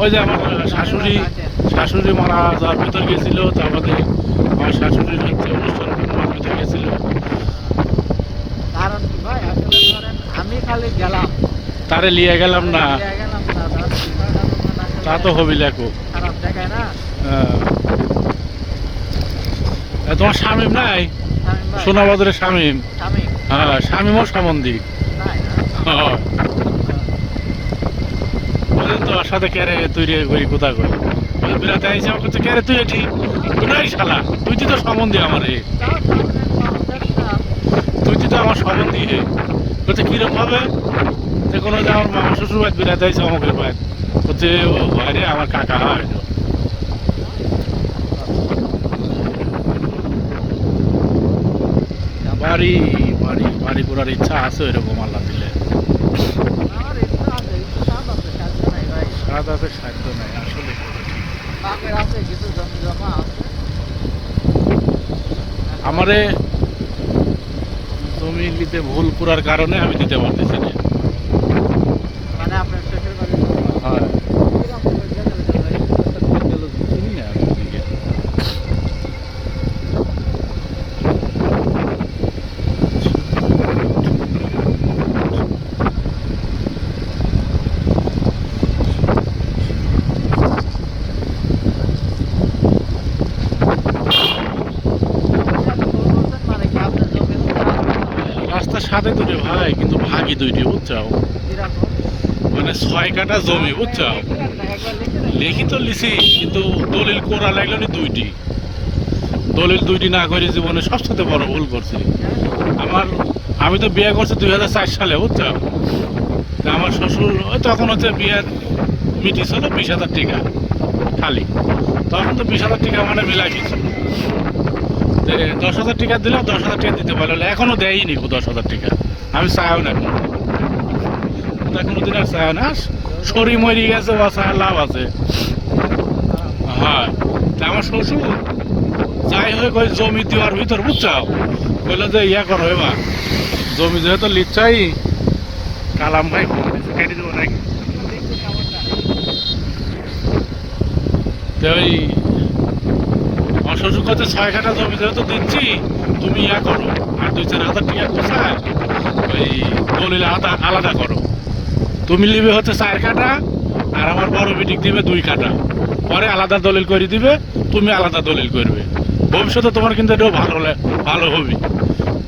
ওই যে আমার শাশুড়ি শাশুড়ি মারা যাওয়ার ভিতর গেছিল, তারপরে আমার শাশুড়ির হচ্ছে অনুষ্ঠান মার ভিতর গেছিল। কারণ কি ভাই, আসলে ধরেন আমি খালি গেলাম, তারে লিয়ে গেলাম না, গেলাম না, তার বিষয়টা তখন আসলে তা তো হবি লেখো। খারাপ দেখায় না। তোমার শামীম নাই? শামীম ভাই, সোনাবাজারের শামীম। শামীম হ্যাঁ, শামীমও সম্বন্ধী। নাই না? হ্যাঁ, তোর সাথে ক্যারে তুই রে করি কোথা কই বিরাতে আইসি আমার কাছে ক্যারে তুই এটি নাই শালা, তুই তো সম্বন্ধী আমারে, তাও সামনে ব্যবসা। তুই তো আমার সম্বন্ধী হে। বলছে কিরম হবে? যে কোনো যে আমার মামা শ্বশুর বাড়ি বিরাতে আইসি আমাকে বাড়ি, বলছে ও বাইরে আমার কাকা হয়। বাড়ি বাড়ি বাড়ি করার ইচ্ছা আছে এরকম আল্লাহ দিলে। আমার ইচ্ছা আছে, কিন্তু সাধ্য আছে, সাধ্য নাই ভাই। সাদা আছে সাধ্য নাই আসলে। বাপের আছে, কিছু জমি জমা আছে। আমারে জমি নিতে ভুল করার কারণে আমি দিতে পারতেছি না। মানে আপনার শ্বশুর বাড়ি হ্যাঁ, কিরকম করে গেছে ভাই? চিনি না আমি ওদিকে। মানে কি আপনার জমি রাস্তার সাথে দুটো ভাই, কিন্তু ভাগই দুইটি বুঝছো, কিরকম? মানে 6 কাঠা জমি বুঝছো। একবার লিখে দেন। লিখিত লিখি কিন্তু দলিল করা লাগলো নি দুইটি। দলিল দুইটি না করে জীবনে সবচেয়ে বড় ভুল করছি আমার। আমি তো বিয়ে করছি 2004 সালে বুঝছো। তা আমার শ্বশুর ওই তখন হচ্ছে বিয়ের মিটি ছিল 20,000 টাকা খালি। তখন তো 20,000 টাকা মানে মিলাই কিছু 10,000 টাকা দিলাম, 10,000 টাকা দিতে পারলো, এখনো দেয়নি 10,000 টাকা। আমি চাইও না কোনোদিন আর চাই না, শরী মরি গেছে বাসায় লাভ আছে। হ্যাঁ, তা আমার শ্বশুর যাই হোক ওই জমি দেওয়ার ভিতর বুঝছাও বললো যে ইয়া করো এবার জমি যেহেতু লিচ্ছাই কালাম ভাই কেটে দেবো নাকি। তো ওই আমার শ্বশুর কাছে 6 কাঠা জমি যেহেতু দিচ্ছি, তুমি ইয়া করো আর 2-4 হাজার টাকা কোথায় ওই দলিল আলাদা করো। তুমি নিবে হচ্ছে 4 কাঠা আর আমার বড় বিটিক দিবে 2 কাঠা, পরে আলাদা দলিল করে দিবে, তুমি আলাদা দলিল করবে। ভবিষ্যতে তোমার কিন্তু এটাও ভালো হবে।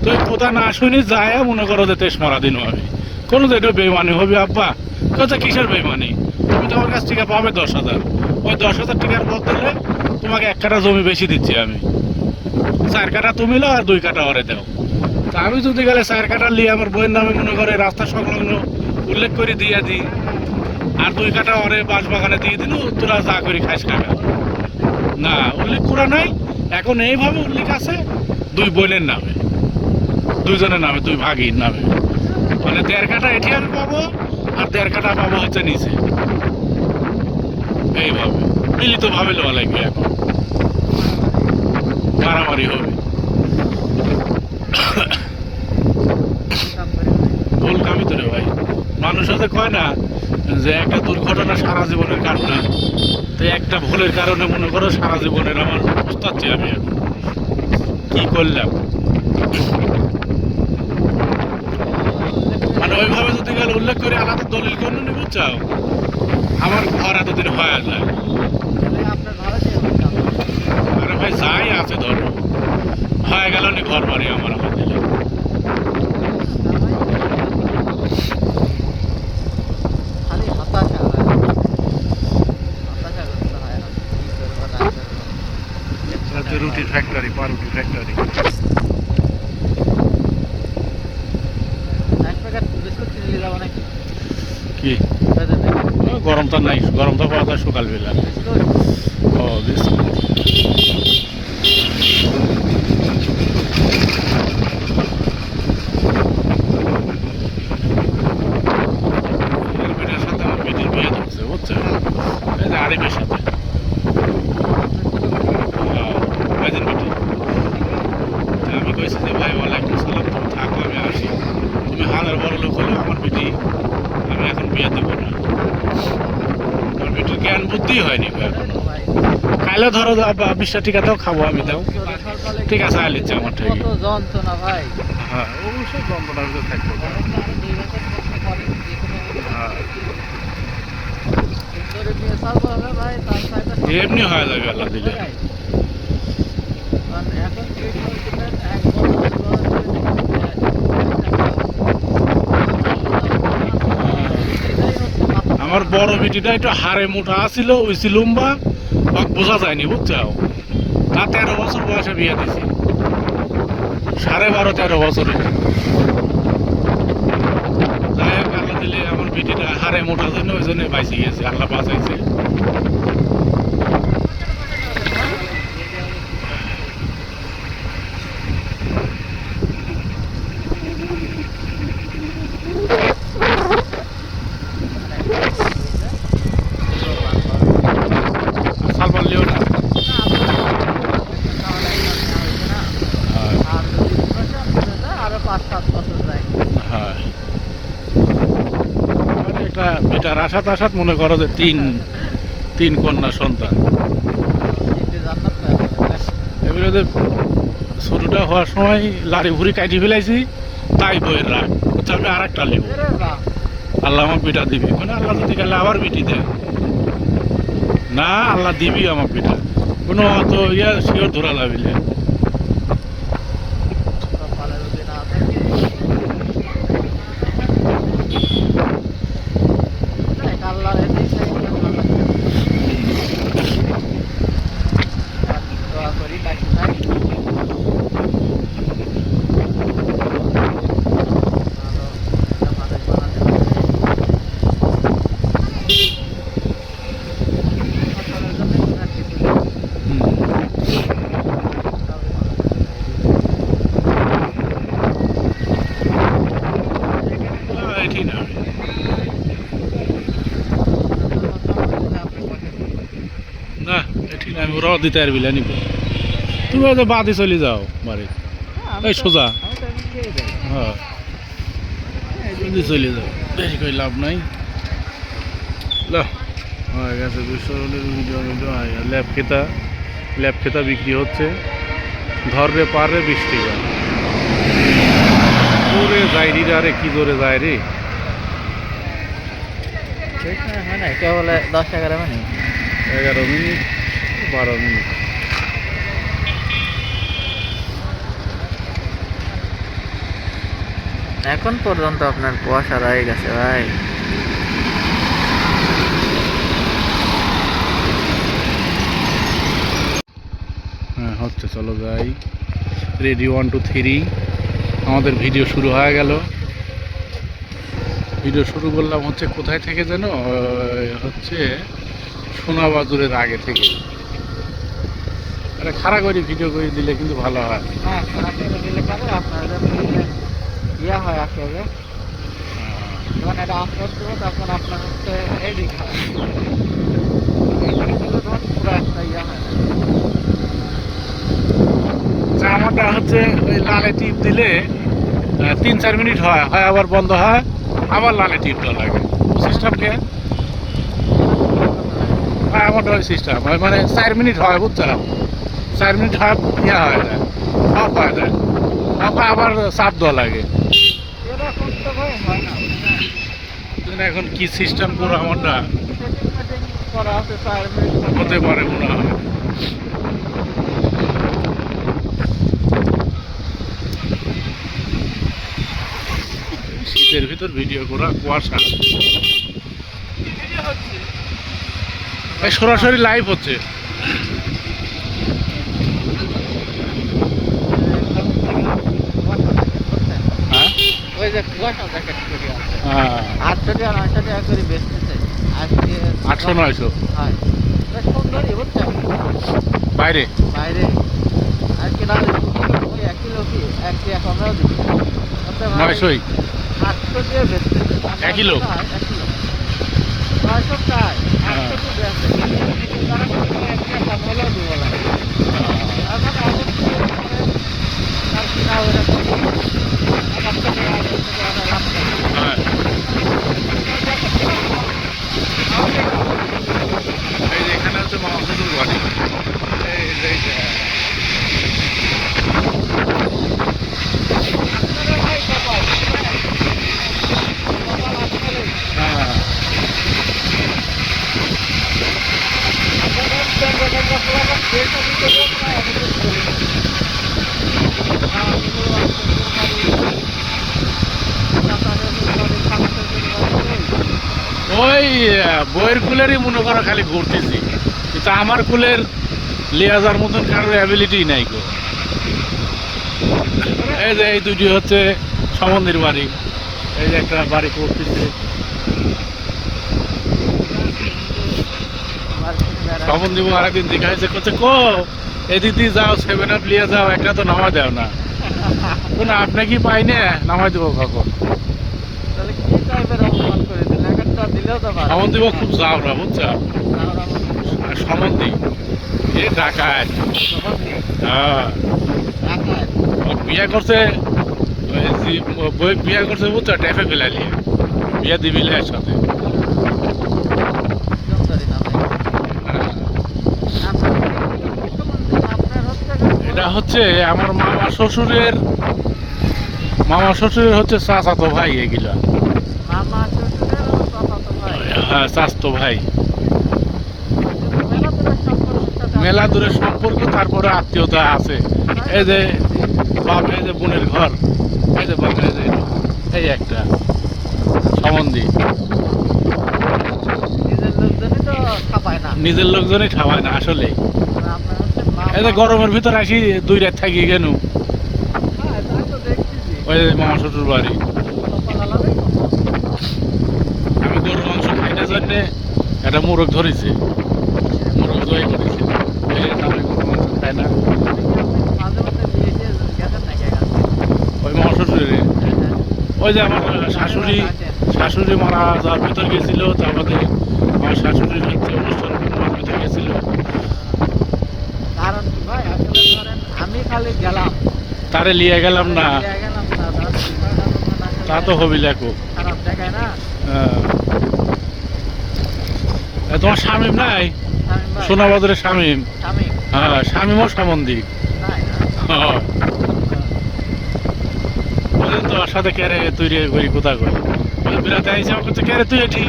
তো এই কথা না শুনি যায় মনে করো যে 23 মারা দিন হবে কোনো যে এটা বেমানি হবে। আব্বা কোথা কিসের বেমানি? তুমি তো আমার কাছ থেকে পাবে 10,000, ওই 10,000 টাকার বদলে তোমাকে 1 কাঠা জমি বেশি দিচ্ছি আমি। 4 কাঠা তুমি লো আর 2 কাঠা ওরে দাও। তা আমি যদি গেলে 4 কাঠা নিয়ে আমার বইয়ের নামে মনে করে রাস্তা সংলগ্ন উল্লেখ করে দিয়ে দিই আর 2 কাঠা ওরে বাঁশবাগানে দিয়ে দিল, তোরা যা করি খাইস কাকা। না, উল্লেখ করা নাই। এখন এইভাবে উল্লেখ আছে 2 বোনের নামে, 2 জনের নামে, 2 ভাগির নামে। মানে 1.5 কাঠা এটি আমি পাবো আর 1.5 কাঠা পাবো হচ্ছে নিচে। এইভাবে মিলিত ভাবে লওয়া লাগবে, এখন মারামারি হবে। ভুল কামি তো রে ভাই। মানুষ হতে কয় না যে একটা দুর্ঘটনা সারা জীবনের কান্না, তো একটা ভুলের কারণে মনে করো সারা জীবনের আমার পস্তাচ্ছি আমি এখন কি করলাম। মানে ওইভাবে যদি গেলে উল্লেখ করে আলাদা দলিল করে নিবো চাও, আমার ঘর এতদিন হয়ে যায়। আপনার ভালো ছিল? আরে ভাই যাই আছে ধরো হয়ে গেল নি ঘর বাড়ি আমার দিলে। খালি হতাশা হয়, হতাশাগ্রস্ত হয়। কি করবো না করবো। রুটির ফ্যাক্টরি, পাউরুটির ফ্যাক্টরি। এক প্যাকেট বিস্কুট কিনে নিয়ে যাবো নাকি? কি বেঁধে দে। গরমটা নাই, গরমটা পাওয়া যায় সকালবেলা। বিস্কুট ও বিস্কুট সাথে আমার বেটির বিয়ে ধরছে বুঝছো, এই যে আরিফের সাথে ভাইজান বেটি। আমি কইছি যে ভাই ওয়ালাইকুম সালাম, তুমি থাকো আমি আসি, তুমি হাজার বড় লোক হলেও আমার বেটি আমি এখন বিয়ে দেবো না। আমার বেটির জ্ঞান বুদ্ধি হয়নি এখনো। ভাই কাইলে ধরো 20টা টিকা দাও, খাবো আমি দাও। জোরে সরকালে ঠিক আছে, আয় লিচ্ছে আমার থেকে। কত যন্ত্রণা ভাই। হ্যাঁ, অবশ্যই যন্ত্রণার ভিতরে থাকবো। এখন তো আরো 2 বছর পরে যে কোনো হ্যাঁ, জোরে নিয়ে চালবো হবে ভাই, তার ফায়দা এমনি হয়ে যাবে আল্লাহ দিলে। ভাই। কারণ এখন ট্রিটমেন্ট দিবেন 1 বছর 2 বছর ধরে দেখবেন এটাই হচ্ছে মাথা। আমার বড় বেটিটা একটু হাড়ে মোটা আছিল, ওইসি লম্বা, বোঝা যায়নি বুঝছো। তা 13 বছর বয়সে বিয়ে দিছি, 12.5-13 বছরে। যাই হোক, আল্লাহ দিলে আমার বেটিটা হাড়ে মোটা জন্য ওই জন্য বাইসে গেছে, আল্লাহ বাঁচাইছে। সাল পারলেও না। হ্যাঁ, আর যদি আরো 5-7 বছর যায়। হ্যাঁ। আমার একটা বেটার আশাত আশাত মনে করো যে তিন কন্যা সন্তান। দিতে জান্নাত পাওয়া যাবে। এবারে যে ছোটটা হওয়ার সময় লাড়ি ভুড়ি কাটি ফেলাইছি, তাই বইয়ের রাগ হচ্ছে আমি আর একটা লিব। এরে বাহ, আল্লাহ আমার বেটা দিবি, মানে আল্লাহ যদি গেলে আবার বেটি দেয় না, আল্লাহ দিবি আমার বেটা। কোনো অত শিওর ধরা লাভিলে। কপালে যদি না থাকে। দেখ, আল্লাহর এই দিকটাই আল্লাহ। আর দোয়া করি বাকি থাক। ভালো একটা মানুষ বানাতে পারবে। সকলের জন্য আর কিছু নেই। সবই ভালো থাকবে। এটি না, না এটি না, আমি ওরাও দিতে পারবি না নিব। তুমি হয়তো বাদে চলে যাও বাড়ি। এই সোজা। আমি তো এমনি খেয়ে যাই। হ্যাঁ, যদি চলে যাও, দেরি করে লাভ নাই। হয়ে গেছে 200 ভিডিও ল্যাব খেতা বিক্রি হচ্ছে। ধররে পারে 20 টাকা। জোরে যায় রে, আরে কি জোরে যায় রে। ঠিক না, হয় না, কেবল 10-11 মিনিট। 11 minute 12 minute. এখন পর্যন্ত আপনার কুয়াশা রয়ে গেছে ভাই। হ্যাঁ হচ্ছে, চলো যাই। রেডি 1 2 3, আমাদের ভিডিও শুরু হয়ে গেল। ভিডিও শুরু করলাম হচ্ছে কোথায় থেকে যেন, হচ্ছে সোনাবাজুরের আগে থেকে। আরে খাড়া করে ভিডিও করে দিলে কিন্তু ভালো হয়। হ্যাঁ, খারাপ করে দিলে পারে আপনার যখন ইয়া হয় আসলে, যখন এটা আপলোড দেবো তখন আপনার হচ্ছে এডিট হয়। এখানে দিলে তখন পুরো একটা ইয়া হয় না। আমারটা হচ্ছে ওই লালে টিপ দিলে 3-4 মিনিট হয়, আবার বন্ধ হয়, আবার লালে টিপ দেওয়া লাগে। সিস্টেমকে আমারটা ওই সিস্টেম মানে 4 মিনিট হয় বুঝছো, 4 মিনিট হয় ইয়া হয়ে যায়, অফ হয়ে যায়, অফ হয় আবার চাপ দেওয়া লাগে। এরকম তো ভাই হয় না। এখন কি সিস্টেম করো আমারটা, সেটিং মেটিং করা আছে 4 মিনিট। হতে পারে মনে হয়। শীতের ভিতর ভিডিও করা, কুয়াশা। এই সরাসরি লাইভ হচ্ছে। হ্যাঁ, ওই যে কুয়াশা জ্যাকেট তৈরি আছে, হ্যাঁ, 800 টাকা 900 টাকা করে বেচতেছে আজকে। 800-900 হয় বেশ সুন্দরই বুঝছেন। বাইরে। বাইরে আজকে না ওই 1 কিলো কি 1 টাকা কমরাও দিচ্ছি। 900 800 দিয়ে বেচতেছে। 1 কিলো? 1 কিলো 900 টাকা, হ্যাঁ। 800 তো বেচে। তারা বলছে 1 টাকা কম হলেও দিব না। এখন আগে তার কিনা ওরা আমার থেকে আগে থেকে আমরা লাভ করি। হ্যাঁ, আমাদের বইয়ের কুলেরই মনে করো খালি ঘুরতেছি, কিন্তু আমার কুলের লিয়াজার মতন কারোর অ্যাবিলিটি নাই গো। এই যে এই দুটি হচ্ছে সমন্দির বাড়ি, এই যে একটা বাড়ি করতেছে সমন্দি। আরেকদিন দেখাইছে করছে কো এদিক দিয়ে যাও, 7 আপ লিয়ে যাও, একটা তো নামা দেও না। না আপনি কি পাই না নামাই দেবো কখন? তাহলে কি টাইপের অপমান করে দিলেন? একটা দিলেও তো পারে। সমন্দি খুব যাওরা বুঝছো, আর সমন্দি এ ডাকাত। হ্যাঁ ও বিয়ে করছে, বই বিয়ে করছে বুঝছো, টেফে ফেলালি বিয়ে দিবিলে একসাথে। এটা হচ্ছে আমার মামা শ্বশুরের হচ্ছে চাচাতো ভাই এগুলা। মামা শ্বশুরের আর চাচাতো ভাই। হ্যাঁ চাচাতো ভাই, মেলা দূরের সম্পর্কের সাথে মেলা দূরের সম্পর্ক, তারপরে আত্মীয়তা আছে। এই যে বাপ, এই যে বোনের ঘর, এই যে বাপ, এই যে এই একটা সম্বন্ধী। নিজের লোকজনই তো খাপায় না। নিজের লোকজনই খাওয়ায় না আসলে। আপনার হচ্ছে মামা। এই যে গরমের ভিতর আসি 2 রাত থাকি কেন, হ্যাঁ, তাই তো দেখতেছি। ওই যে মামা শ্বশুর বাড়ি। কপাল আলাদাই তো। আমি গরুর মাংস খাই না জন্যে একটা মোরগ ধরেছে, মোরগ দই করেছে। এই যে আমি গরুর মাংস খাই না। মাঝে মাঝে বিয়ে দিয়ে গেছেন নাকি এখানে? ওই মামা শ্বশুরের, ওই যে আমার শাশুড়ি মারা যাওয়ার ভিতর গেছিল, তারপরে আমার শাশুড়ির হচ্ছে অনুষ্ঠান করার ভিতর গেছিল। কারণ কি ভাই, আসলে ধরেন আমি খালি গেলাম, তারে লিয়ে গেলাম না, দিয়ে গেলাম না, ধর বিষয়টা তখন আসলে তা তো হবি লেখো। খারাপ দেখায় না। তোমার শামীম নাই? শামীম ভাই, সোনাবাজারের শামীম। শামীম, হ্যাঁ শামীমও সম্বন্ধী। তাই না? তোর সাথে ক্যারে তুই রে করি কোথা করি বিরাতে আইসে আমার কাছে ক্যারে তুই এটি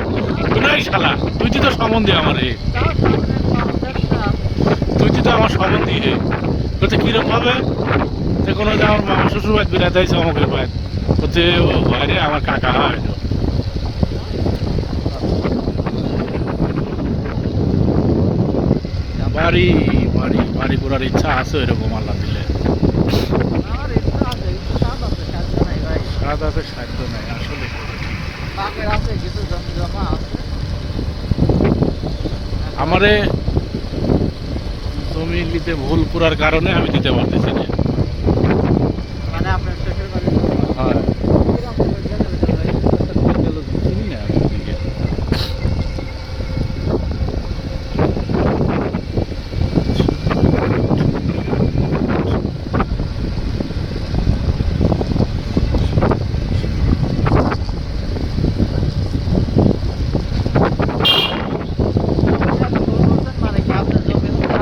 নাই শালা, তুই তো সম্বন্ধী আমার রে, তাও সামনের মানুষটা তুই তো আমার সম্বন্ধী রে। বলছে কিরম হবে? যে কোনো যে আমার মামা শ্বশুর বাড়ি বিরাতে আইসে আমাকে বাড়ি বলছে ও ভাই রে আমার কাকা হয়। বাড়ি বাড়ি বাড়ি করার ইচ্ছা আছে এরকম আল্লাহ দিলে। আমার ইচ্ছা আছে, ইচ্ছা সাথ আছে, সাধ্য নাই ভাই। সাদা আছে সাধ্য নাই আসলে। বাপের আছে, কিছু জমি জমা আছে। আমারে জমি নিতে ভুল করার কারণে আমি দিতে পারতেছি না। মানে আপনার শ্বশুর বাড়ি হ্যাঁ কিরকম করে গেলে বেটা ভাই? চিনি না আমি ওদিকে। মানে কি আপনার জমি হচ্ছে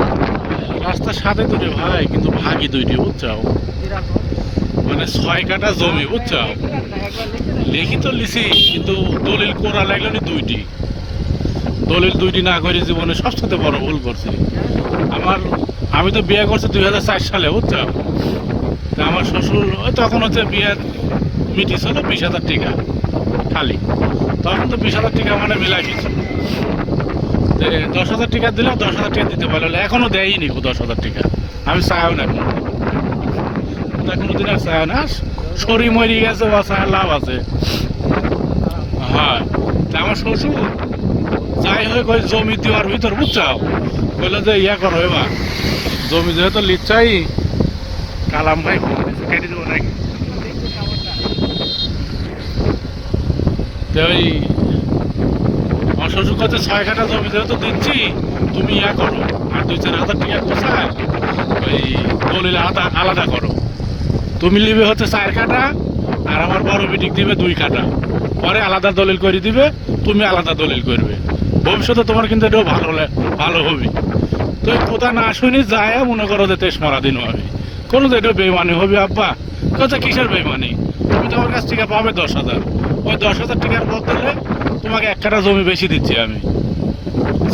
রাস্তার সাথে দুটো ভাই, কিন্তু ভাগি দুইটি বুঝছো, কিরকম? মানে 6 কাঠা জমি বুঝছো। একবার লিখে দেন। লিখি তো লিখি, কিন্তু দলিল করা লাগলো না দুইটি। দলিল দুইটি না করে জীবনে সবচেয়ে বড় ভুল করছি। আমি তো বিয়ে করছি 2004 সালে বুঝছো। তা আমার শ্বশুর ওই তখন হচ্ছে বিয়ের মিটিস হলো 20,000 টাকা খালি। তখন তো 20,000 টাকা মানে মেলা কিছু। 10,000 টাকা দিলে 10,000 টাকা দিতে পারলো, এখনো দেয়নি 10,000 টাকা। আমি চাইও না এখন, কোনোদিন আর চাই না। শরীর মরি গেছে, বাসায় লাভ আছে। হ্যাঁ তা আমার শ্বশুর যাই হোক ওই জমি দেওয়ার ভিতর বুঝছাও বললো যে ইয়া করো এবার জমি যেহেতু লিচ্ছাই কালাম ভাই কেটে দেবো নাকি। তো ওই আমার শ্বশুর কাছে 6 কাঠা জমি যেহেতু দিচ্ছি, তুমি ইয়া করো আর 2-4 হাজার টাকা কোথায় ওই দলিল আলাদা করো। তুমি নিবে হচ্ছে 4 কাঠা আর আমার বড় বিটিক দিবে 2 কাঠা, পরে আলাদা দলিল করে দিবে, তুমি আলাদা দলিল করবে। ভবিষ্যতে তোমার কিন্তু এটাও ভালো হবে। তো কোথা না শুনি যায় মনে করো যে 23 মারা দিন হবে কোনো যে এটা বেমানি হবে। আব্বা কোথা কিসের বেমানি? তুমি তোমার কাছ থেকে পাবে 10,000, ওই 10,000 টাকার বদলে তোমাকে 1 কাঠা জমি বেশি দিচ্ছি আমি।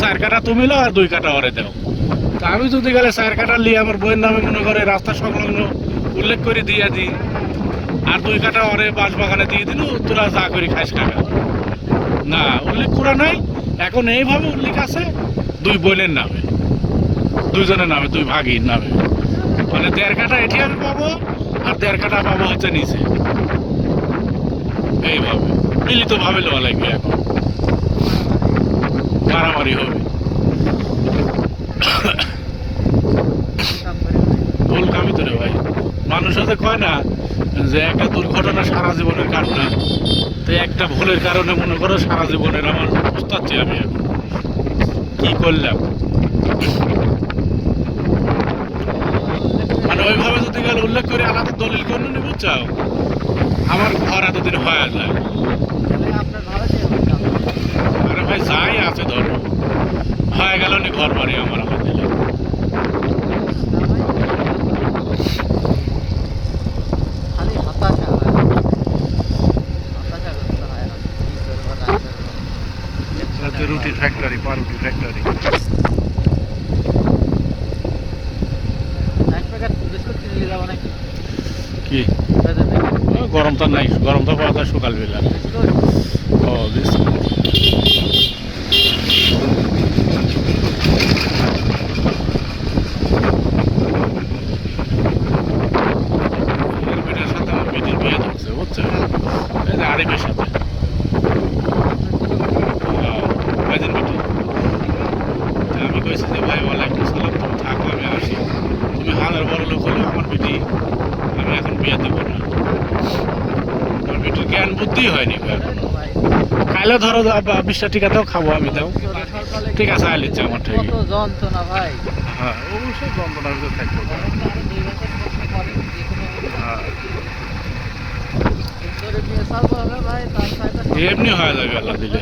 4 কাঠা তুমি লো আর 2 কাঠা ওরে দাও। তা আমি যদি গেলে 4 কাঠা নিয়ে আমার বইয়ের নামে মনে করে রাস্তা সংলগ্ন উল্লেখ করে দিয়ে দিই, আর 2 কাঠা ওরে বাঁশ বাগানে দিয়ে দিল, তোরা যা করি খাইস কাকা। না উল্লেখ করা নাই, এখন এইভাবে উল্লেখ আছে 2 বোনের নামে, 2 জনের নামে, 2 ভাগির নামে, মানে 1.5 কাঠা এটি আমি পাবো আর 1.5 কাঠা পাবো হচ্ছে নিচে। এইভাবে মিলিত ভাবে লওয়া লাগবে, এখন মারামারি হবে। ভুল কামি তো রে ভাই, মানুষ হতে কয় না যে একটা দুর্ঘটনা সারা জীবনের কান্না, তো একটা ভুলের কারণে মনে করো সারা জীবনের আমার বুঝতে আমি এখন কি করলাম। মানে ওইভাবে যদি গেলে উল্লেখ করে আলাদা দলিল করে নিবো চাও, আমার ঘর এতদিন হয়ে যায়। আপনার ঘরে কে হচ্ছে? আরে ভাই যাই আছে ধরো হয়ে গেল নি ঘর বাড়ি আমার আমার দিলে। খালি হতাশা হয়, হতাশাগ্রস্ত হয় না, কি করবো না করবো। রুটির ফ্যাক্টরি, পাউরুটির ফ্যাক্টরি। এক প্যাকেট বিস্কুট কিনে নিয়ে যাবো নাকি? কি বেঁধে দে। গরমটা নাই, গরমটা পাওয়া যায় সকালবেলা। বিস্কুট ও বিস্কুট। এর বেটার সাথে আমার বেটির বিয়ে ধরছে বুঝছো, এই যে আরিফের সাথে। ভাইজান বেটি, তা আমি কইছি যে ভাই ওয়ালাইকুম সালাম, তুমি থাকো আমি আসি, তুমি হাজার বড় লোক হলেও আমার বেটি আমি এখন বিয়ে দেবো না। আমার বেটির জ্ঞান বুদ্ধি হয়নি এখন। ভাই খাইলে ধরো 20টা টিকাতেও খাবো আমি, দাও ঠিক আছে আইলে ইচ্ছে আমার থেকে। কত যন্ত্রণা ভাই। হ্যাঁ অবশ্যই যন্ত্রণার ভিতরে থাকবো। হ্যাঁ এমনি হয়ে যাবে আল্লাহ দিলে।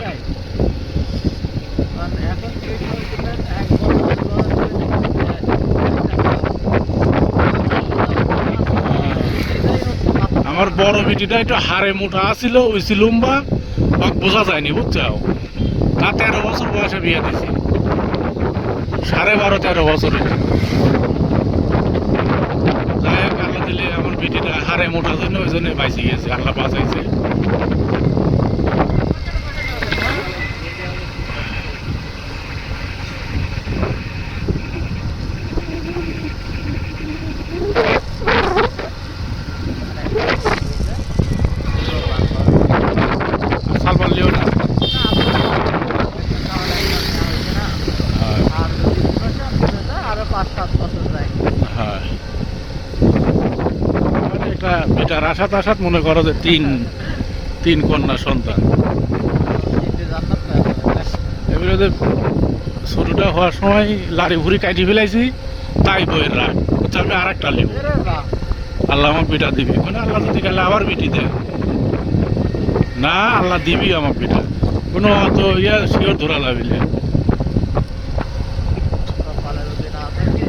আমার বড় বেটিটা একটু হাড়ে মোটা আছিল, ওইসি লম্বা, বোঝা যায়নি বুঝছো। তা 13 বছর বয়সে বিয়ে দিছি, 12.5-13 বছরে। যাই হোক আল্লাহ দিলে আমার বেটিটা হাড়ে মোটার জন্য ওই জন্য বাইসে গেছে, আল্লাহ বাঁচাইছে। সাল পারলেও না। আরো 5-7 বছর যায়। হ্যাঁ মানে একটা বেটার আশাত আশাত মনে করো যে তিন কন্যা সন্তান। জান্নাত পাওয়া যাবে। এবারে যে ছোটটা হওয়ার সময় লাড়ি ভুড়ি কাটি ফেলাইছি, তাই বইয়ের রাগ হচ্ছে আমি আর একটা লিব, এরে বাহ, আল্লাহ আমার বেটা দিবি, মানে আল্লাহ যদি গেলে আবার বেটি দেয় না, আল্লাহ দিবি আমার বেটা, কোনো অত শিওর ধরা লাভিলে। কপালে যদি না থাকে।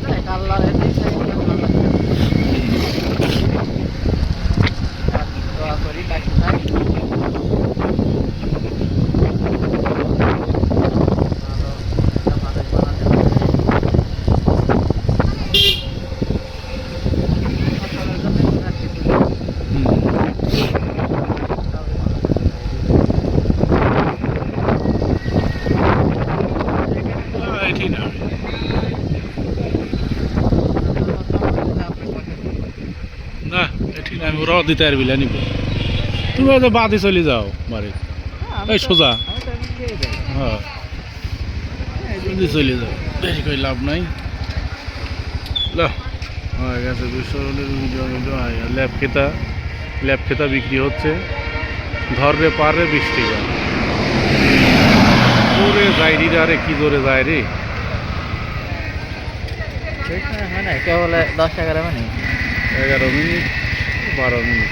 দেখ, আল্লাহর এই দিকটাই মনে ভালো লাগে। আমি দোয়া করি বাকি থাক। ভালো একটা মানুষ বানাতে পারবে। ফসলের জন্য কোনো এক কিছু নেই। এটি না না, এটি না, আমি ওরাও দিতে পারবি না নিব, তুমি হয়তো বাদে চলে যাও বাড়ি, এই সোজা। হ্যাঁ যদি চলে যাও, বেশি করে লাভ নাই। হয়ে গেছে 200 ল্যাব খেতা বিক্রি হচ্ছে, ধররে পারে 20 টাকা। জোরে যায় রে, আরে কি জোরে যায় রে। হয় না কেবল 10-11 মিনিট। 11 minute 12 minute.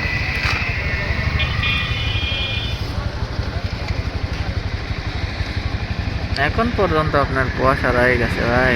এখন পর্যন্ত আপনার কুয়াশা রয়ে গেছে ভাই।